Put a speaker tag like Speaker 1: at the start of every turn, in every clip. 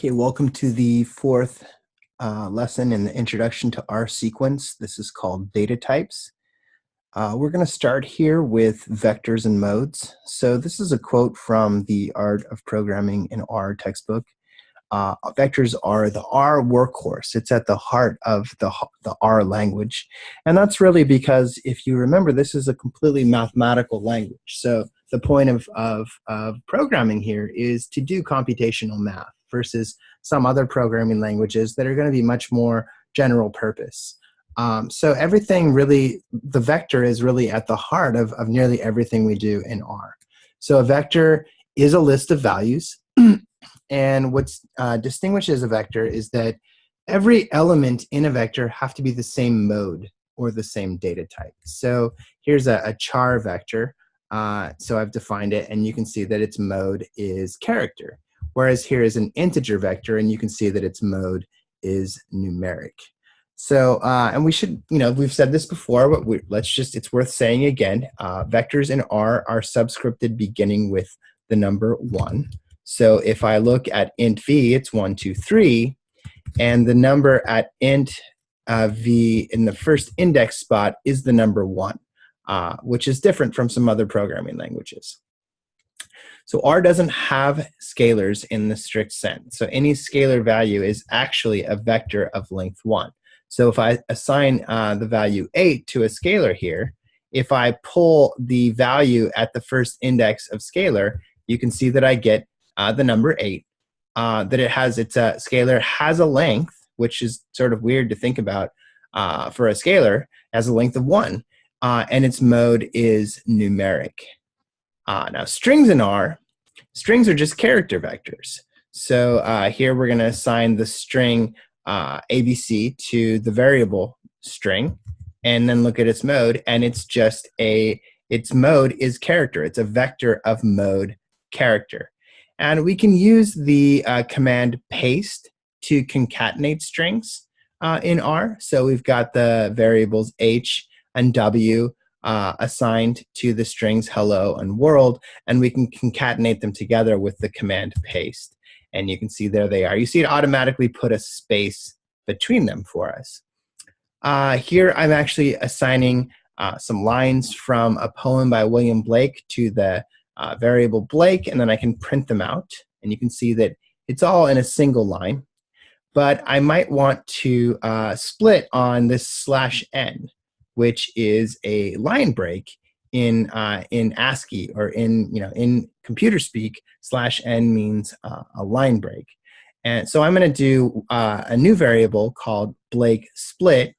Speaker 1: Okay, welcome to the fourth lesson in the Introduction to R sequence. This is called data types. We're going to start here with vectors and modes. So this is a quote from the Art of Programming in R textbook. Vectors are the R workhorse. It's at the heart of the R language. And that's really because, if you remember, this is a completely mathematical language. So the point of programming here is to do computational math versus some other programming languages that are going to be much more general purpose. So everything really, the vector is really at the heart of nearly everything we do in R. So a vector is a list of values. And what distinguishes a vector is that every element in a vector have to be the same mode or the same data type. So here's a char vector. So I've defined it, and you can see that its mode is character. Whereas here is an integer vector, and you can see that its mode is numeric. So, and we should, we've said this before, but it's worth saying again. Vectors in R are subscripted beginning with the number 1. So if I look at int v, it's 1, 2, 3, and the number at int v in the first index spot is the number 1, which is different from some other programming languages. So R doesn't have scalars in the strict sense. So any scalar value is actually a vector of length 1. So if I assign the value 8 to a scalar here, if I pull the value at the first index of scalar, you can see that I get the number 8, that its scalar has a length, which is sort of weird to think about for a scalar, has a length of 1, and its mode is numeric. Now strings in R, strings are just character vectors. So here we're going to assign the string ABC to the variable string, and then look at its mode, and its mode is character. It's a vector of mode character. And we can use the command paste to concatenate strings in R. So we've got the variables h and w assigned to the strings hello and world, and we can concatenate them together with the command paste. And you can see there they are. You see it automatically put a space between them for us. Here I'm actually assigning some lines from a poem by William Blake to the variable Blake, and then I can print them out, and you can see that it's all in a single line. But I might want to split on this /n, which is a line break in ASCII, or in computer speak. /n means a line break, and so I'm going to do a new variable called Blake split,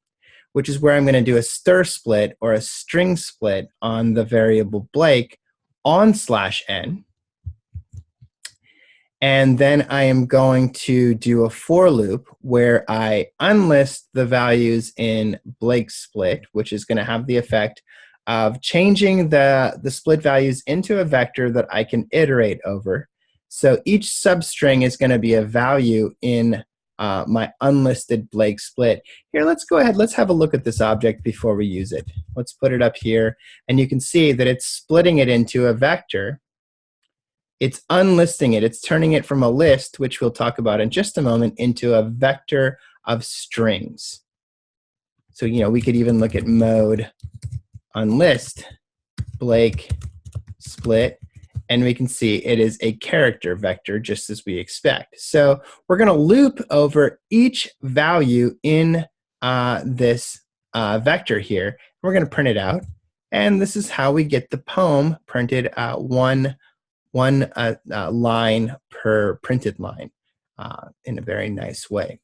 Speaker 1: which is where I'm going to do a stir split or a string split on the variable Blake on /n. And then I am going to do a for loop where I unlist the values in Blake split, which is going to have the effect of changing the split values into a vector that I can iterate over. So each substring is going to be a value in my unlisted Blake split. Here, let's go ahead. Let's have a look at this object before we use it. Let's put it up here. And you can see that it's splitting it into a vector. It's unlisting it. It's turning it from a list, which we'll talk about in just a moment, into a vector of strings. So, we could even look at mode unlist Blake split, and we can see it is a character vector, just as we expect. So we're going to loop over each value in this vector here. We're going to print it out, and this is how we get the poem printed one line per printed line in a very nice way.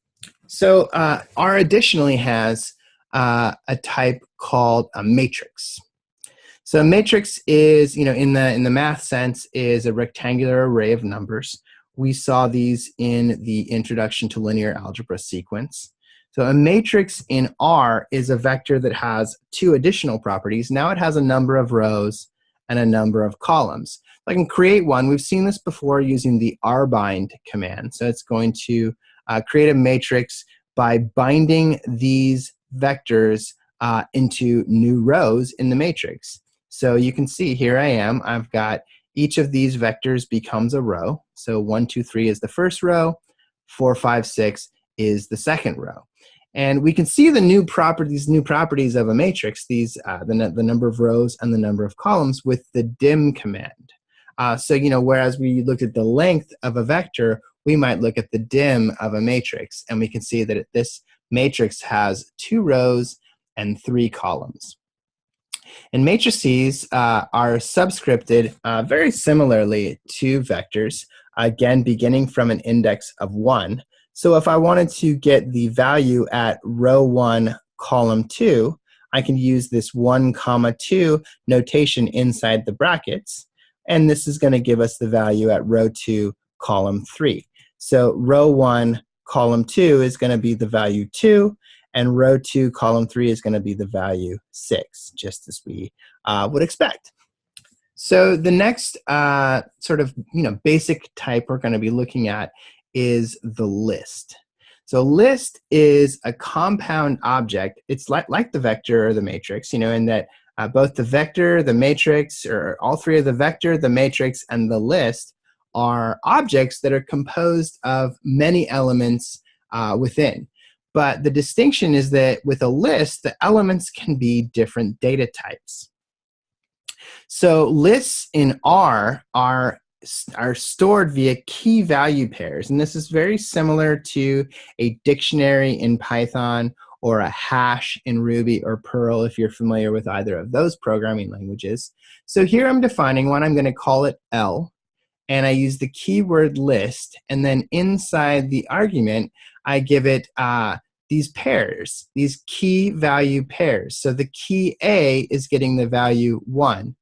Speaker 1: So R additionally has a type called a matrix. So a matrix is, in the math sense, is a rectangular array of numbers. We saw these in the Introduction to Linear Algebra sequence. So a matrix in R is a vector that has 2 additional properties. Now it has a number of rows and a number of columns. I can create one. We've seen this before using the rbind command. So it's going to create a matrix by binding these vectors into new rows in the matrix. So you can see here I am. I've got each of these vectors becomes a row. So 1, 2, 3 is the first row. 4, 5, 6 is the second row. And we can see the new properties of a matrix, the number of rows and the number of columns with the dim command. So, whereas we looked at the length of a vector, we might look at the dim of a matrix, and we can see that this matrix has 2 rows and 3 columns. And matrices are subscripted very similarly to vectors, again, beginning from an index of 1. So if I wanted to get the value at row 1, column 2, I can use this 1, 2 notation inside the brackets, and this is going to give us the value at row 2, column 3. So row 1, column 2 is going to be the value 2, and row 2, column 3 is going to be the value 6, just as we would expect. So the next sort of basic type we're going to be looking at is the list. So list is a compound object. It's like the vector or the matrix, in that both the vector, the matrix, or all three of the vector, the matrix, and the list are objects that are composed of many elements within. But the distinction is that with a list, the elements can be different data types. So lists in R are stored via key value pairs, and this is very similar to a dictionary in Python or a hash in Ruby or Perl if you're familiar with either of those programming languages. So here I'm defining one. I'm going to call it L, and I use the keyword list, and then inside the argument I give it these pairs, these key value pairs. So the key A is getting the value 1.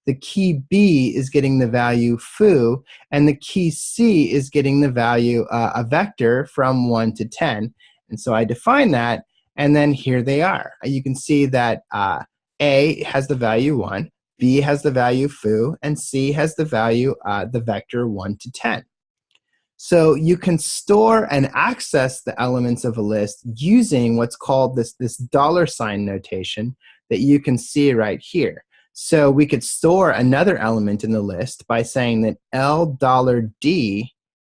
Speaker 1: The key B is getting the value foo, and the key C is getting the value, a vector from 1 to 10. And so I define that, and then here they are. You can see that A has the value 1, B has the value foo, and C has the value, the vector 1 to 10. So you can store and access the elements of a list using what's called this $sign notation that you can see right here. So we could store another element in the list by saying that $D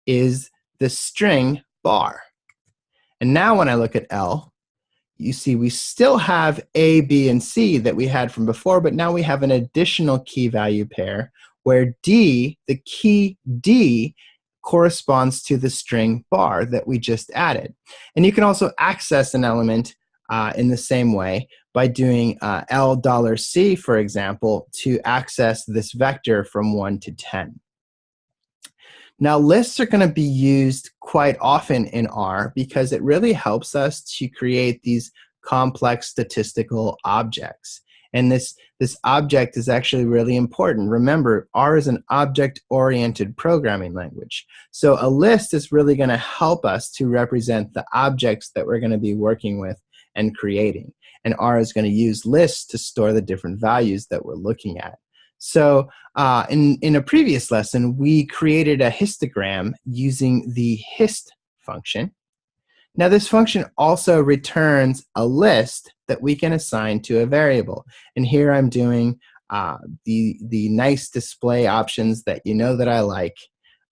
Speaker 1: is the string bar. And now when I look at L, you see we still have A, B, and C that we had from before, but now we have an additional key value pair where D, the key D, corresponds to the string bar that we just added. And you can also access an element in the same way by doing $C, for example, to access this vector from 1 to 10. Now, lists are going to be used quite often in R because it really helps us to create these complex statistical objects. And this object is actually really important. Remember, R is an object-oriented programming language. So a list is really going to help us to represent the objects that we're going to be working with and creating. And R is going to use lists to store the different values that we're looking at. So in a previous lesson, we created a histogram using the hist function. Now this function also returns a list that we can assign to a variable. And here I'm doing the nice display options that you know that I like.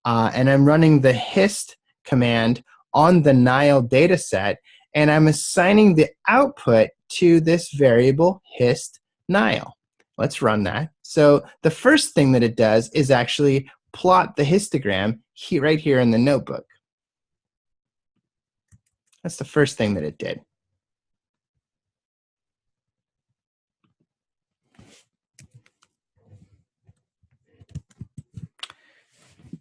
Speaker 1: And I'm running the hist command on the Nile data set, and I'm assigning the output to this variable hist Nile. Let's run that. So the first thing that it does is actually plot the histogram right here in the notebook. That's the first thing that it did.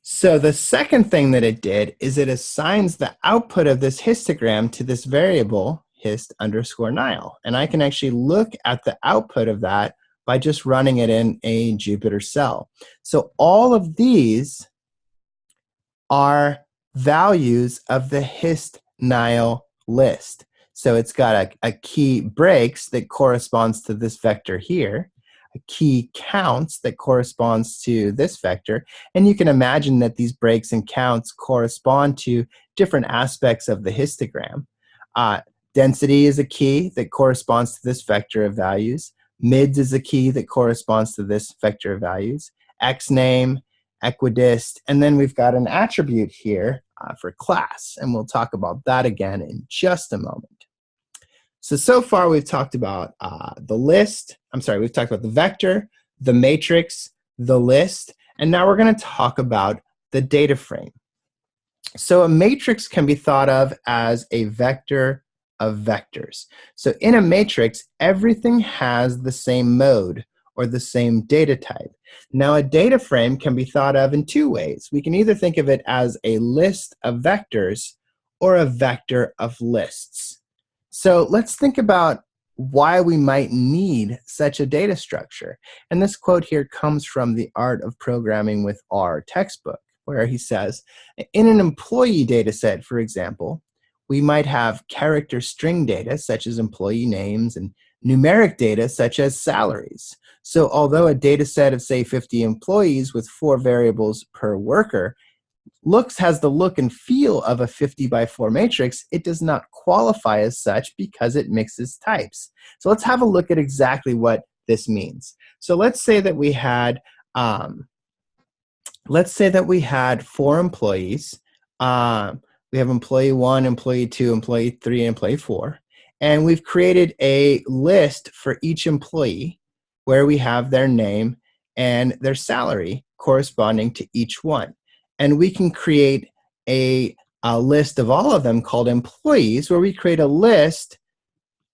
Speaker 1: So the second thing that it did is it assigns the output of this histogram to this variable hist_Nile. And I can actually look at the output of that by just running it in a Jupyter cell. So all of these are values of the hist Nile list. So it's got a key breaks that corresponds to this vector here, a key counts that corresponds to this vector, and you can imagine that these breaks and counts correspond to different aspects of the histogram. Density is a key that corresponds to this vector of values. Mids is a key that corresponds to this vector of values. Xname, equidist, and then we've got an attribute here for class, and we'll talk about that again in just a moment. So far we've talked about we've talked about the vector, the matrix, the list, and now we're going to talk about the data frame. So a matrix can be thought of as a vector of vectors. So in a matrix, everything has the same mode or the same data type. Now a data frame can be thought of in two ways. We can either think of it as a list of vectors or a vector of lists. So let's think about why we might need such a data structure. And this quote here comes from The Art of Programming with R textbook, where he says, in an employee data set, for example, we might have character string data such as employee names and numeric data such as salaries. So although a data set of say 50 employees with 4 variables per worker has the look and feel of a 50 by 4 matrix, it does not qualify as such because it mixes types. So let's have a look at exactly what this means. So let's say that we had 4 employees. We have employee 1, employee 2, employee 3, and employee 4. And we've created a list for each employee where we have their name and their salary corresponding to each one. And we can create a list of all of them called employees, where we create a list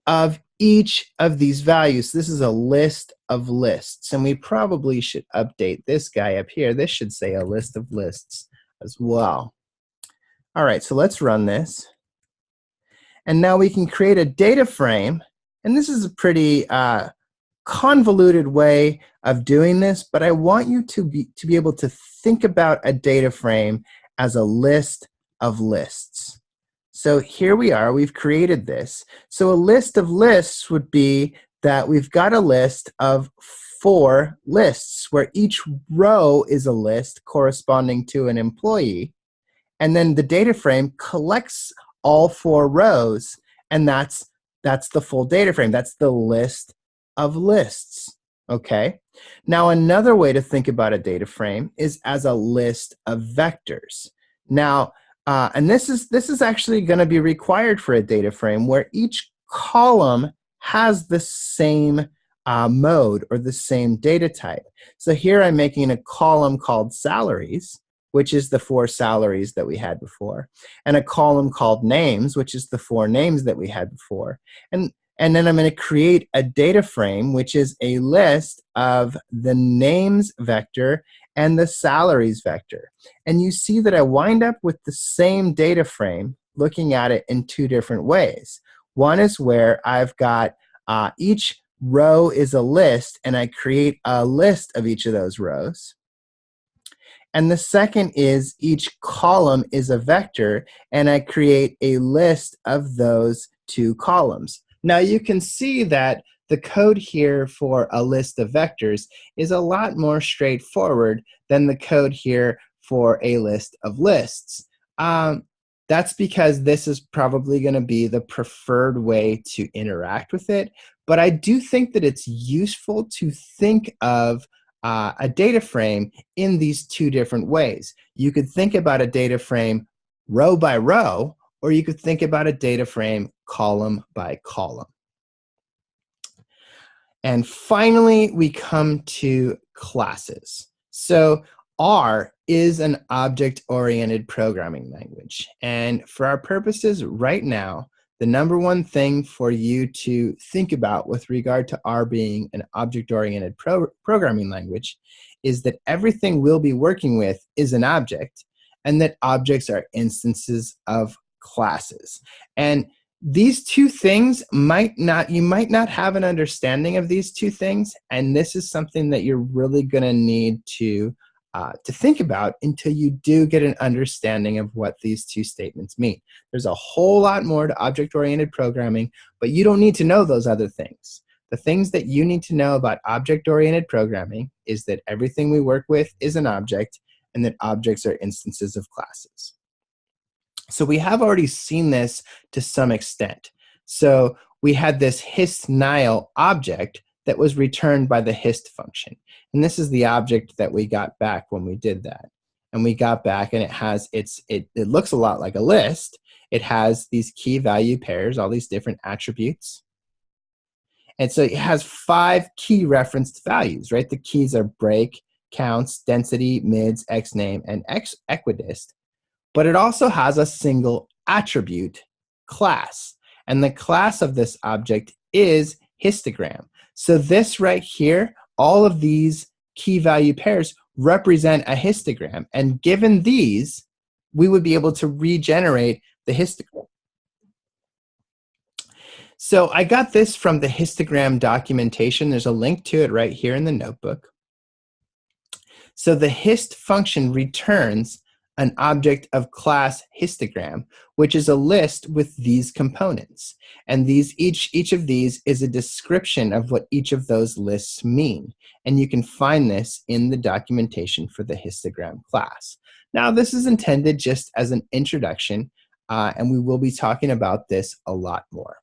Speaker 1: of each of these values. This is a list of lists, and we probably should update this guy up here. This should say a list of lists as well. All right, so let's run this. And now we can create a data frame, and this is a pretty convoluted way of doing this, but I want you to be able to think about a data frame as a list of lists. So here we are, we've created this. So a list of lists would be that we've got a list of 4 lists where each row is a list corresponding to an employee, and then the data frame collects all 4 rows, and that's the full data frame. That's the list of lists, okay? Now another way to think about a data frame is as a list of vectors. Now, and this is actually going to be required for a data frame where each column has the same mode or the same data type. So here I'm making a column called salaries, which is the 4 salaries that we had before, and a column called names, which is the 4 names that we had before. And then I'm going to create a data frame, which is a list of the names vector and the salaries vector. And you see that I wind up with the same data frame, looking at it in 2 different ways. One is where I've got each row is a list, and I create a list of each of those rows. And the second is each column is a vector, and I create a list of those 2 columns. Now you can see that the code here for a list of vectors is a lot more straightforward than the code here for a list of lists. That's because this is probably going to be the preferred way to interact with it, but I do think that it's useful to think of a data frame in these 2 different ways. You could think about a data frame row by row, or you could think about a data frame column by column. And finally, we come to classes. So R is an object-oriented programming language. And for our purposes right now, the #1 thing for you to think about with regard to R being an object-oriented programming language is that everything we'll be working with is an object, and that objects are instances of classes. And these 2 things you might not have an understanding of these 2 things, and this is something that you're really going to need to think about until you do get an understanding of what these 2 statements mean. There's a whole lot more to object-oriented programming, but you don't need to know those other things. The things that you need to know about object-oriented programming is that everything we work with is an object, and that objects are instances of classes. So we have already seen this to some extent. So we had this hist_nil object that was returned by the hist function. And this is the object that we got back when we did that. and we got back, and it has it looks a lot like a list. It has these key value pairs, all these different attributes. And so it has 5 key referenced values, right? The keys are break, counts, density, mids, xname, and equidist. But it also has a single attribute, class. And the class of this object is histogram. So this right here, all of these key value pairs represent a histogram. And given these, we would be able to regenerate the histogram. So I got this from the histogram documentation. There's a link to it right here in the notebook. So the hist function returns an object of class histogram, which is a list with these components. And each of these is a description of what each of those lists mean. And you can find this in the documentation for the histogram class. Now, this is intended just as an introduction, and we will be talking about this a lot more.